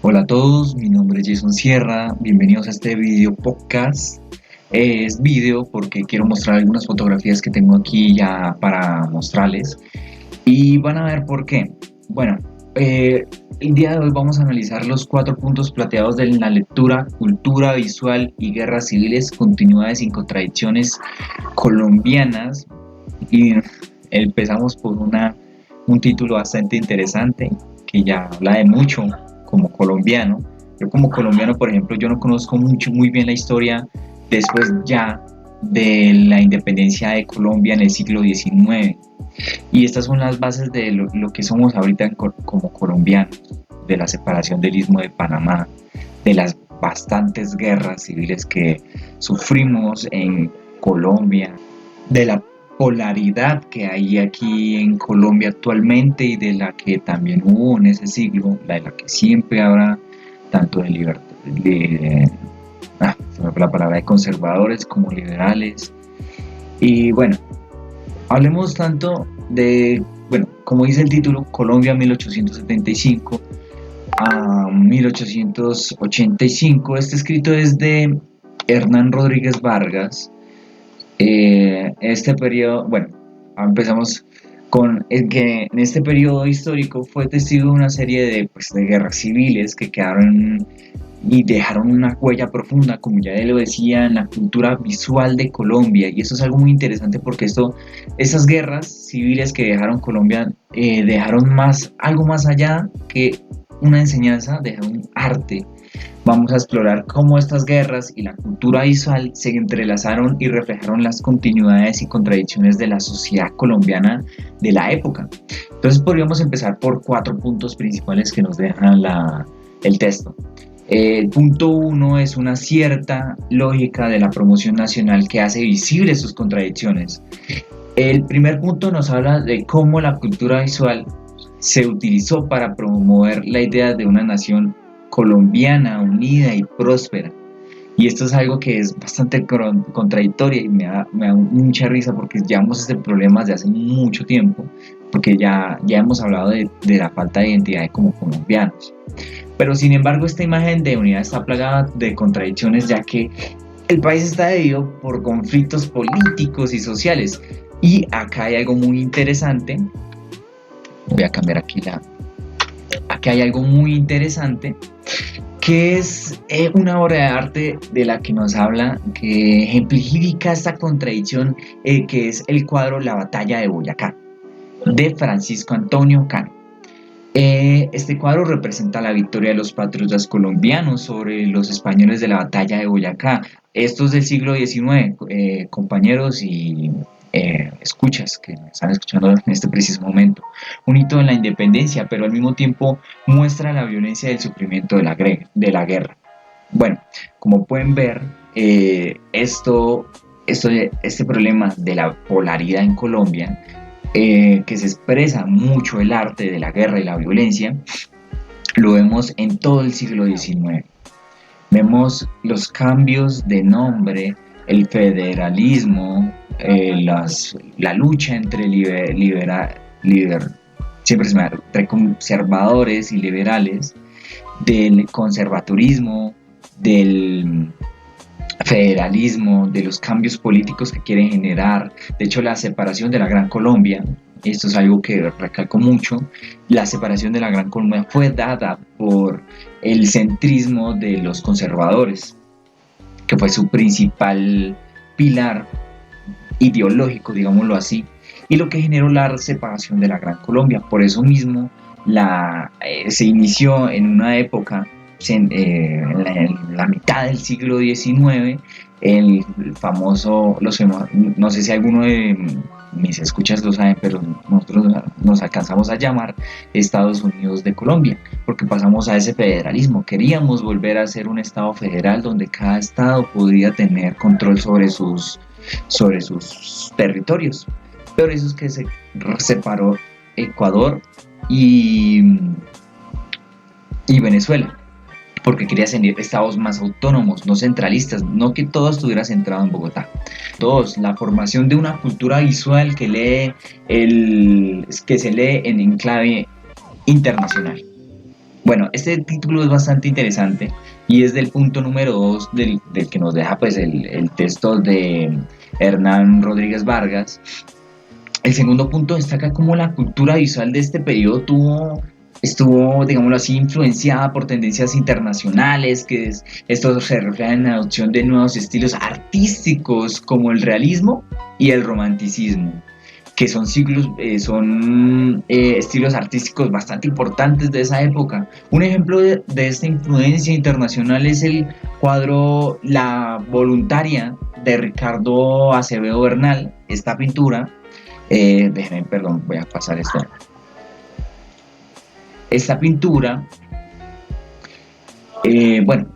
Hola a todos, mi nombre es Jason Sierra, bienvenidos a este video podcast. Es video porque quiero mostrar algunas fotografías que tengo aquí ya para mostrarles y van a ver por qué. Bueno, el día de hoy vamos a analizar los 4 puntos plateados de la lectura, cultura visual y guerras civiles, continuidades y contradicciones colombianas. Y empezamos por un título bastante interesante que ya habla de mucho como colombiano. Yo como colombiano, por ejemplo, yo no conozco muy bien la historia después ya de la independencia de Colombia en el siglo XIX. Y estas son las bases de lo que somos ahorita como colombianos, de la separación del Istmo de Panamá, de las bastantes guerras civiles que sufrimos en Colombia, de la polaridad que hay aquí en Colombia actualmente y de la que también hubo en ese siglo, de la que siempre habrá tanto de libertad, se me fue la palabra, de conservadores como liberales. Y bueno, hablemos tanto de, bueno, como dice el título, Colombia 1875 a 1885. Este escrito es de Hernán Rodríguez Vargas. Este periodo, bueno, empezamos con el que en este periodo histórico fue testigo de una serie de guerras civiles que quedaron y dejaron una huella profunda, como ya lo decía, en la cultura visual de Colombia. Y eso es algo muy interesante porque esas guerras civiles que dejaron Colombia dejaron algo más allá que una enseñanza, dejaron un arte. Vamos a explorar cómo estas guerras y la cultura visual se entrelazaron y reflejaron las continuidades y contradicciones de la sociedad colombiana de la época. Entonces podríamos empezar por 4 puntos principales que nos deja el texto. El punto 1 es una cierta lógica de la promoción nacional que hace visibles sus contradicciones. El primer punto nos habla de cómo la cultura visual se utilizó para promover la idea de una nación colombiana, unida y próspera. Y esto es algo que es bastante contradictorio y me da mucha risa porque llevamos este problema desde hace mucho tiempo, porque ya hemos hablado de la falta de identidad como colombianos. Pero sin embargo, esta imagen de unidad está plagada de contradicciones, ya que el país está dividido por conflictos políticos y sociales. Y acá hay algo muy interesante. Voy a cambiar aquí hay algo muy interesante, que es una obra de arte de la que nos habla, que ejemplifica esta contradicción, que es el cuadro La Batalla de Boyacá, de Francisco Antonio Cano. Este cuadro representa la victoria de los patriotas colombianos sobre los españoles de la batalla de Boyacá. Esto es del siglo XIX, compañeros y escuchas que me están escuchando en este preciso momento. Un hito en la independencia, pero al mismo tiempo muestra la violencia y el sufrimiento de la guerra. Bueno, como pueden ver, este problema de la polaridad en Colombia, que se expresa mucho el arte de la guerra y la violencia, lo vemos en todo el siglo XIX. Vemos los cambios de nombre, el federalismo, la lucha entre conservadores y liberales, del conservatorismo, del federalismo, de los cambios políticos que quieren generar. De hecho, la separación de la Gran Colombia, esto es algo que recalco mucho, la separación de la Gran Colombia fue dada por el centrismo de los conservadores, que fue su principal pilar ideológico, digámoslo así, y lo que generó la separación de la Gran Colombia. Por eso mismo se inició en una época, en la mitad del siglo XIX, el famoso, no sé si alguno de mis escuchas lo saben, pero nosotros nos alcanzamos a llamar Estados Unidos de Colombia, porque pasamos a ese federalismo. Queríamos volver a ser un estado federal donde cada estado podría tener control sobre sus territorios. Pero eso es que se separó Ecuador y Venezuela, porque quería ser estados más autónomos, no centralistas, no que todo estuviera centrado en Bogotá. Dos, la formación de una cultura visual que se lee en clave internacional. Bueno, este título es bastante interesante y es del punto número 2 del que nos deja pues el texto de Hernán Rodríguez Vargas. El segundo punto destaca cómo la cultura visual de este periodo estuvo, digámoslo así, influenciada por tendencias internacionales, esto se refleja en la adopción de nuevos estilos artísticos como el realismo y el romanticismo, que son estilos artísticos bastante importantes de esa época. Un ejemplo de esta influencia internacional es el cuadro La Voluntaria de Ricardo Acevedo Bernal. Esta pintura, déjenme, perdón, voy a pasar esto. Esta pintura, bueno,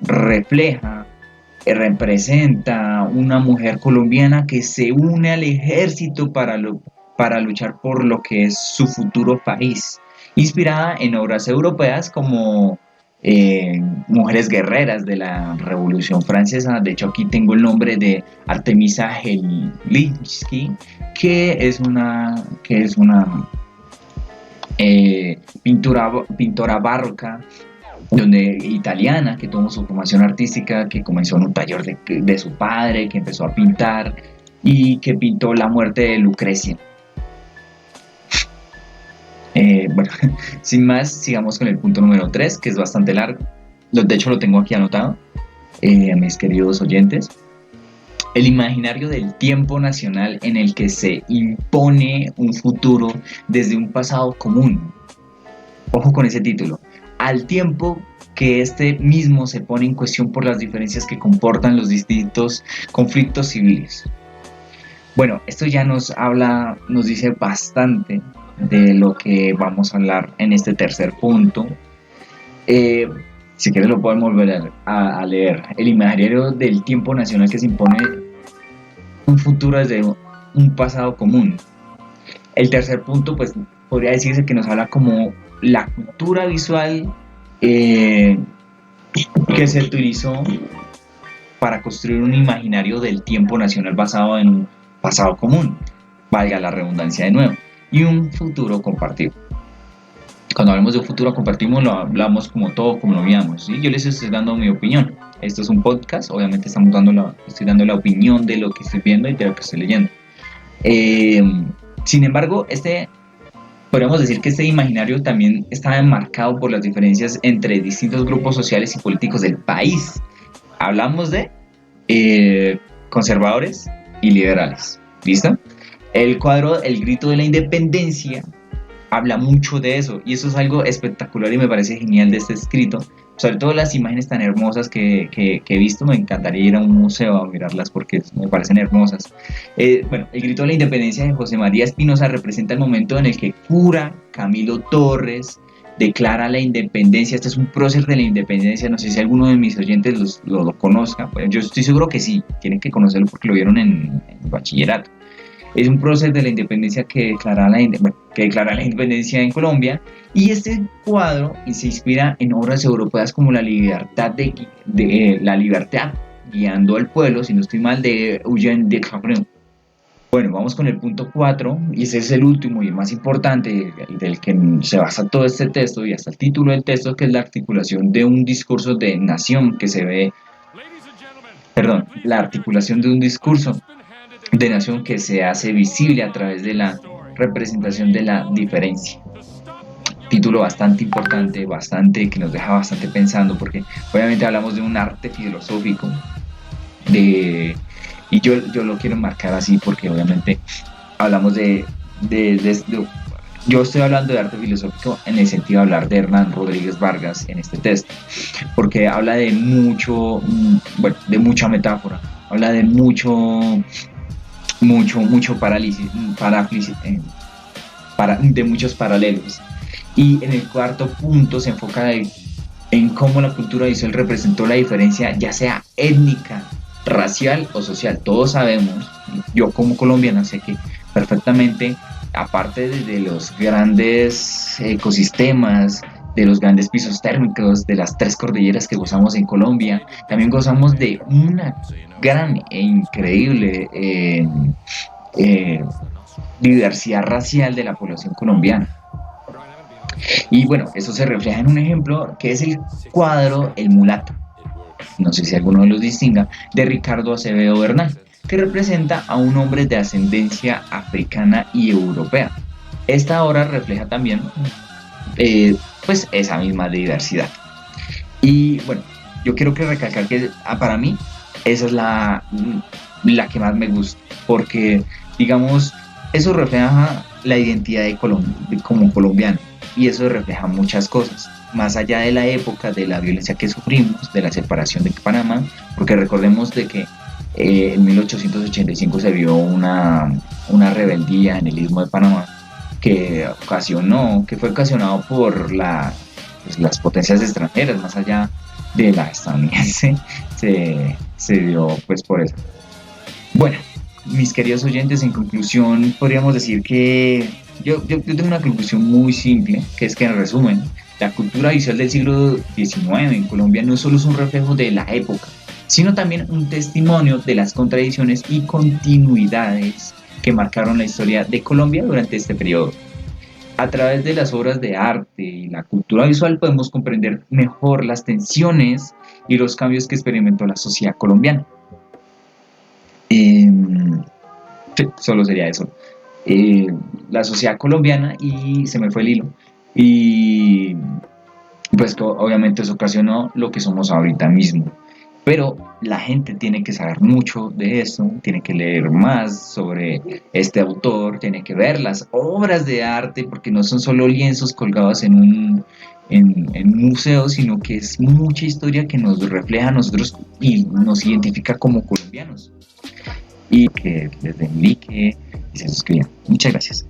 refleja, representa una mujer colombiana que se une al ejército para luchar por lo que es su futuro país, inspirada en obras europeas como Mujeres Guerreras de la Revolución Francesa. De hecho, aquí tengo el nombre de Artemisa Genlinsky, pintora barroca donde italiana, que tuvo su formación artística, que comenzó en un taller de su padre, que empezó a pintar y que pintó la muerte de Lucrecia. Bueno, sin más, sigamos con el punto número 3, que es bastante largo. De hecho, lo tengo aquí anotado, mis queridos oyentes. El imaginario del tiempo nacional en el que se impone un futuro desde un pasado común. Ojo con ese título. Al tiempo que este mismo se pone en cuestión por las diferencias que comportan los distintos conflictos civiles. Bueno, esto ya nos dice bastante de lo que vamos a hablar en este tercer punto. Si quieres lo podemos volver a leer. El imaginario del tiempo nacional que se impone un futuro desde un pasado común. El tercer punto, pues, podría decirse que nos habla como la cultura visual que se utilizó para construir un imaginario del tiempo nacional basado en un pasado común, valga la redundancia de nuevo, y un futuro compartido. Cuando hablamos de un futuro compartido lo hablamos como todo, como lo veamos, ¿sí? Yo les estoy dando mi opinión. Esto es un podcast, obviamente estoy dando la opinión de lo que estoy viendo y de lo que estoy leyendo. Sin embargo, podríamos decir que este imaginario también está enmarcado por las diferencias entre distintos grupos sociales y políticos del país. Hablamos de conservadores y liberales. ¿Listo? El cuadro El Grito de la Independencia habla mucho de eso y eso es algo espectacular y me parece genial de este escrito. Sobre todo las imágenes tan hermosas que he visto, me encantaría ir a un museo a mirarlas porque me parecen hermosas. Bueno, El Grito de la Independencia de José María Espinosa representa el momento en el que cura Camilo Torres declara la independencia. Este es un prócer de la independencia, no sé si alguno de mis oyentes lo conozca. Bueno, yo estoy seguro que sí, tienen que conocerlo porque lo vieron en bachillerato. Es un prócer de la independencia que declara la independencia en Colombia, y este cuadro se inspira en obras europeas como La Libertad guiando al pueblo, si no estoy mal, de Eugène Decaux. Bueno, vamos con el punto 4, y ese es el último y el más importante, del que se basa todo este texto y hasta el título del texto, que es la articulación de un discurso de nación que se ve, perdón, la articulación de un discurso de nación que se hace visible a través de la representación de la diferencia. Título bastante importante, bastante que nos deja bastante pensando, porque obviamente hablamos de un arte filosófico, y yo lo quiero marcar así porque obviamente hablamos yo estoy hablando de arte filosófico en el sentido de hablar de Hernán Rodríguez Vargas en este texto, porque habla de de mucha metáfora, habla de mucho parálisis, de muchos paralelos. Y en el cuarto punto se enfoca en cómo la cultura visual representó la diferencia, ya sea étnica, racial o social. Todos sabemos, yo como colombiana sé que perfectamente, aparte de los grandes ecosistemas, de los grandes pisos térmicos, de las tres cordilleras que gozamos en Colombia, también gozamos de una gran e increíble eh, diversidad racial de la población colombiana. Y bueno, eso se refleja en un ejemplo que es el cuadro El Mulato, no sé si alguno de los distinga, de Ricardo Acevedo Bernal, que representa a un hombre de ascendencia africana y europea. Esta obra refleja también pues esa misma diversidad. Y bueno, yo quiero que recalcar que para mí esa es la que más me gusta, porque digamos, eso refleja la identidad como colombiano y eso refleja muchas cosas, más allá de la época de la violencia que sufrimos, de la separación de Panamá, porque recordemos de que en 1885 se vio una rebeldía en el Istmo de Panamá que fue ocasionado por pues, las potencias extranjeras, más allá de la estadounidense, se dio pues por eso. Bueno, mis queridos oyentes, en conclusión, podríamos decir que yo tengo una conclusión muy simple, que es que en resumen, la cultura visual del siglo XIX en Colombia no solo es un reflejo de la época, sino también un testimonio de las contradicciones y continuidades que marcaron la historia de Colombia durante este periodo. A través de las obras de arte y la cultura visual podemos comprender mejor las tensiones y los cambios que experimentó la sociedad colombiana. Eh, sí, solo sería eso. Eh, la sociedad colombiana y se me fue el hilo. Y pues obviamente eso ocasionó lo que somos ahorita mismo. Pero la gente tiene que saber mucho de eso, tiene que leer más sobre este autor, tiene que ver las obras de arte, porque no son solo lienzos colgados en un museo, sino que es mucha historia que nos refleja a nosotros y nos identifica como colombianos. Y que les den like y se suscriban. Muchas gracias.